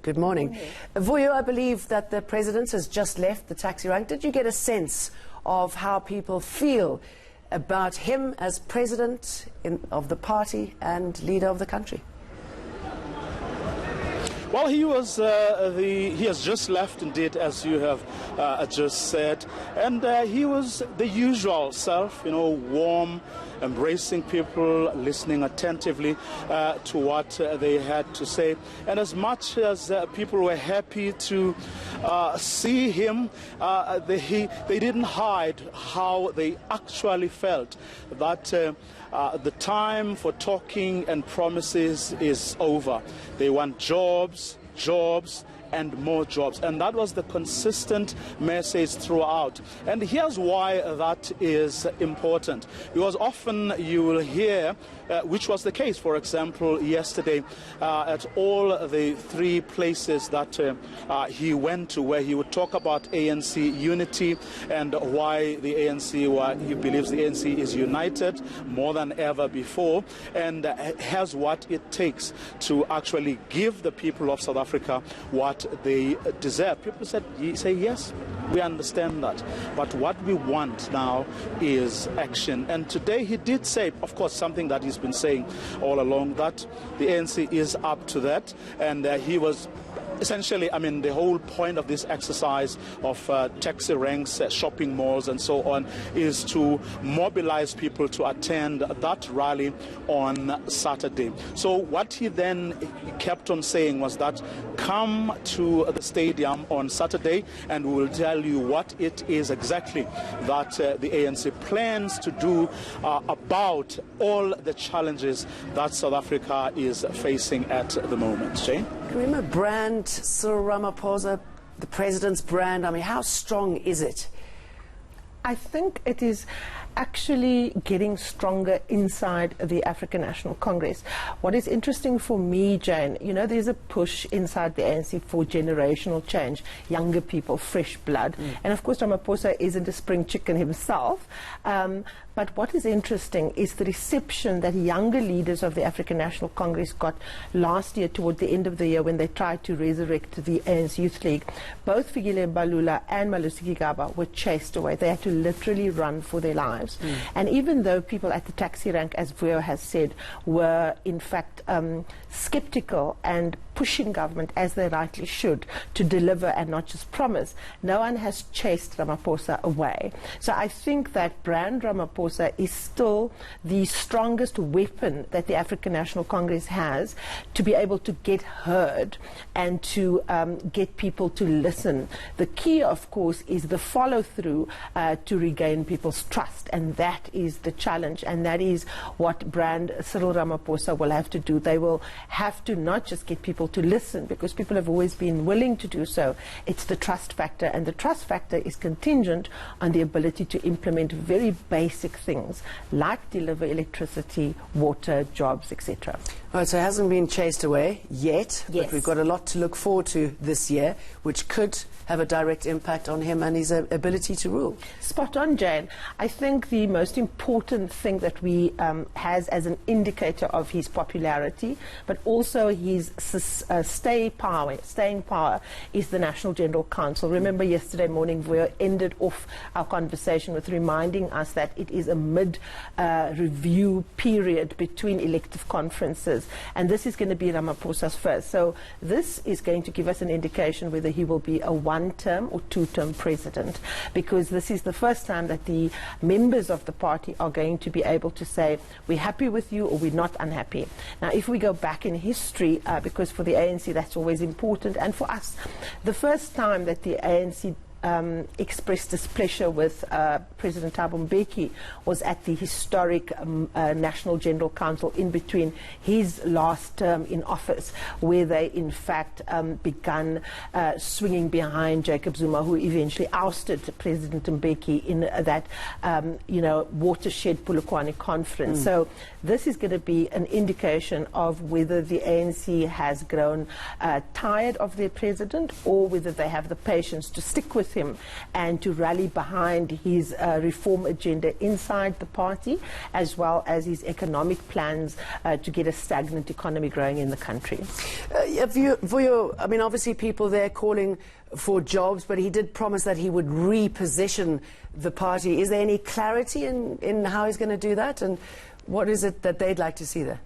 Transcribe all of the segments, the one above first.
Good morning. Vuyo, I believe that the President has just left the taxi rank. Did you get a sense of how people feel about him as President of the party and leader of the country? Well, he has just left, indeed, as you have just said, and he was the usual self, warm, embracing people, listening attentively to what they had to say. And as much as people were happy to see him, they didn't hide how they actually felt that the time for talking and promises is over. They want jobs, and more jobs. And that was the consistent message throughout. And here's why that is important. Because often you will hear, which was the case, for example, yesterday at all the three places that he went to, where he would talk about ANC unity and why the ANC, he believes the ANC is united more than ever before and has what it takes to actually give the people of South Africa what they deserve. People say, yes, we understand that. But what we want now is action. And today he did say, of course, something that he's been saying all along, that the ANC is up to that. And he was essentially, the whole point of this exercise of taxi ranks, shopping malls and so on is to mobilize people to attend that rally on Saturday. So what he then kept on saying was that come to the stadium on Saturday and we will tell you what it is exactly that the ANC plans to do about all the challenges that South Africa is facing at the moment. Jane? Karima, brand Cyril Ramaphosa, the President's brand, how strong is it? I think it is actually getting stronger inside the African National Congress. What is interesting for me, Jane, there's a push inside the ANC for generational change, younger people, fresh blood. And of course, Ramaphosa isn't a spring chicken himself. But what is interesting is the reception that younger leaders of the African National Congress got last year toward the end of the year when they tried to resurrect the ANC Youth League. Both Fikile Mbalula and Malusi Gigaba were chased away. They had to literally run for their lives. And even though people at the taxi rank, as Vuyo has said, were in fact skeptical and pushing government, as they rightly should, to deliver and not just promise, no one has chased Ramaphosa away. So I think that brand Ramaphosa is still the strongest weapon that the African National Congress has to be able to get heard and to get people to listen. The key, of course, is the follow-through to regain people's trust, and that is the challenge, and that is what brand Cyril Ramaphosa will have to do. They will have to not just get people to listen, because people have always been willing to do so. It's the trust factor, and the trust factor is contingent on the ability to implement very basic things like deliver electricity, water, jobs, etc. All right, so it hasn't been chased away yet, yes, but we've got a lot to look forward to this year, which could have a direct impact on him and his ability to rule. Spot on, Jane. I think the most important thing that we has as an indicator of his popularity, but also his staying power, is the National General Council. Remember yesterday morning we ended off our conversation with reminding us that it is a mid-review period between elective conferences, and this is going to be Ramaphosa's first. So this is going to give us an indication whether he will be a one-term or two-term president, because this is the first time that the members of the party are going to be able to say, we're happy with you or we're not unhappy. Now, if we go back in history, because for the ANC that's always important, and for us, the first time that the ANC expressed displeasure with President Thabo Mbeki was at the historic National General Council in between his last term in office, where they in fact began swinging behind Jacob Zuma, who eventually ousted President Mbeki in that watershed Polokwane conference. So this is going to be an indication of whether the ANC has grown tired of their president, or whether they have the patience to stick with him and to rally behind his reform agenda inside the party, as well as his economic plans to get a stagnant economy growing in the country. I mean, obviously people there calling for jobs, but he did promise that he would reposition the party. Is there any clarity in how he's going to do that, and what is it that they'd like to see there?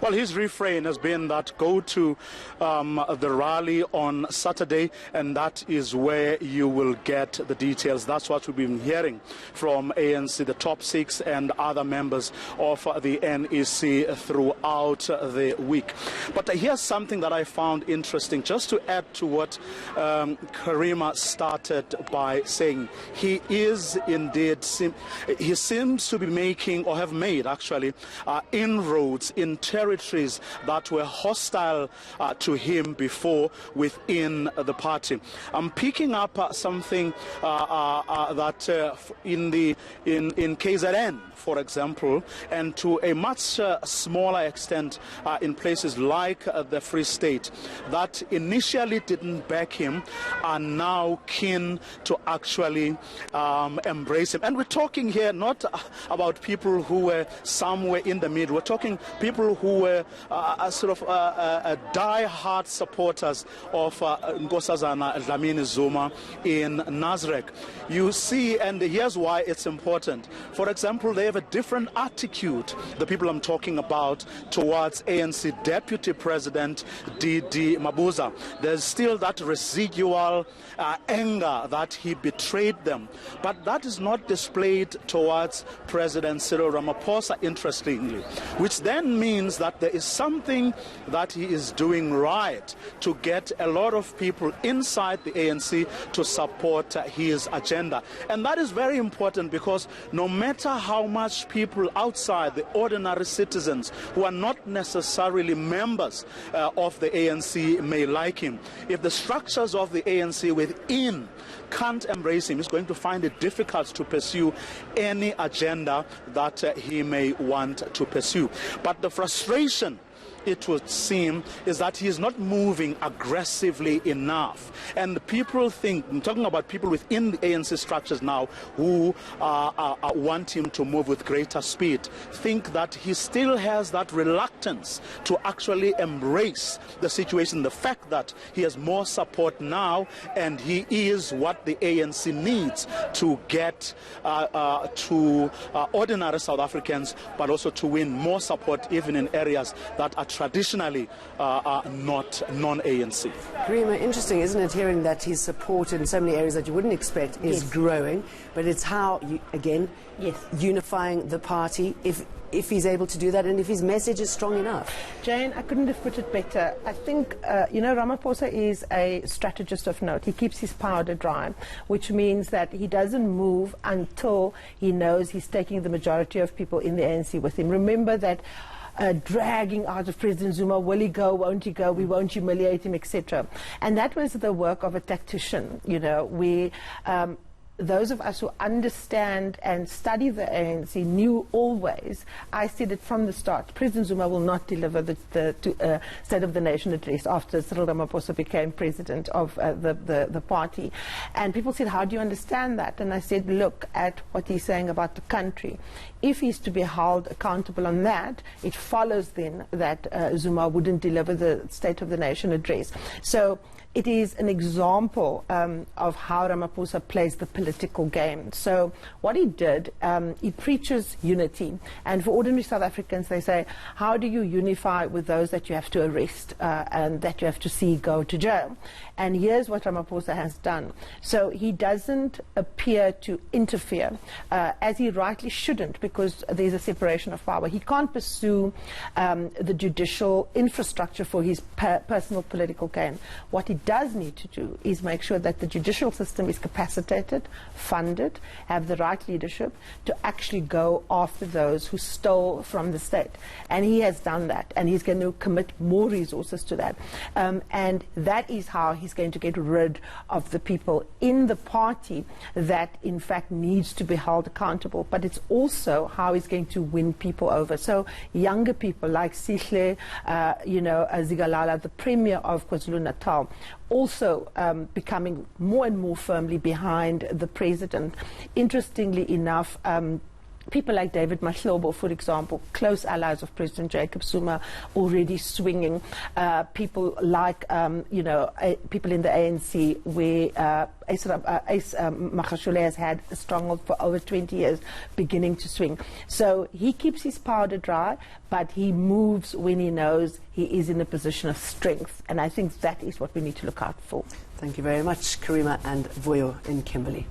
Well, his refrain has been that go to the rally on Saturday, and that is where you will get the details. That's what we've been hearing from ANC, the top six, and other members of the NEC throughout the week. But here's something that I found interesting, just to add to what Karima started by saying. He is indeed, he seems to be making, or have made actually, inroads in territories that were hostile to him before within the party. I'm picking up something that in KZN, for example, and to a much smaller extent in places like the Free State, that initially didn't back him, are now keen to actually embrace him. And we're talking here not about people who were somewhere in the middle. We're talking people who were die-hard supporters of Nkosazana Dlamini Zuma in Nasrec. You see, and here's why it's important. For example, they have a different attitude, the people I'm talking about, towards ANC Deputy President D.D. Mabuza. There's still that residual anger that he betrayed them. But that is not displayed towards President Cyril Ramaphosa, interestingly, which then means that there is something that he is doing right to get a lot of people inside the ANC to support his agenda. And that is very important, because no matter how much people outside, the ordinary citizens who are not necessarily members of the ANC may like him, if the structures of the ANC within can't embrace him, he's going to find it difficult to pursue any agenda that he may want to pursue. But the frustration, it would seem, is that he is not moving aggressively enough. And people think, I'm talking about people within the ANC structures now who want him to move with greater speed, think that he still has that reluctance to actually embrace the situation, the fact that he has more support now, and he is what the ANC needs to get to ordinary South Africans, but also to win more support even in areas that are traditionally not non-ANC. Karima, interesting, isn't it, hearing that his support in so many areas that you wouldn't expect is growing, but it's how, unifying the party, if he's able to do that and if his message is strong enough. Jane, I couldn't have put it better. I think, Ramaphosa is a strategist of note. He keeps his powder dry, which means that he doesn't move until he knows he's taking the majority of people in the ANC with him. Remember that dragging out of President Zuma, will he go, won't he go, we won't humiliate him, etc. And that was the work of a tactician. Those of us who understand and study the ANC knew always, I said it from the start, President Zuma will not deliver the State of the Nation address after Cyril Ramaphosa became president of the party. And people said, how do you understand that? And I said, look at what he's saying about the country. If he's to be held accountable on that, it follows then that Zuma wouldn't deliver the State of the Nation address. So it is an example of how Ramaphosa plays the political game. So what he did, he preaches unity. And for ordinary South Africans, they say, how do you unify with those that you have to arrest and that you have to see go to jail? And here's what Ramaphosa has done. So he doesn't appear to interfere, as he rightly shouldn't, because there's a separation of power. He can't pursue the judicial infrastructure for his personal political gain. What he does need to do is make sure that the judicial system is capacitated, funded, have the right leadership to actually go after those who stole from the state. And he has done that, and he's going to commit more resources to that. And that is how he's going to get rid of the people in the party that in fact needs to be held accountable. But it's also how he's going to win people over. So younger people like Sihle, Zigalala, the Premier of KwaZulu-Natal, also becoming more and more firmly behind the president. Interestingly enough, people like David Mahlobo, for example, close allies of President Jacob Zuma, already swinging. People like, people in the ANC, where Ace Magashule has had a stronghold for over 20 years, beginning to swing. So he keeps his powder dry, but he moves when he knows he is in a position of strength. And I think that is what we need to look out for. Thank you very much, Karima and Vuyo in Kimberley.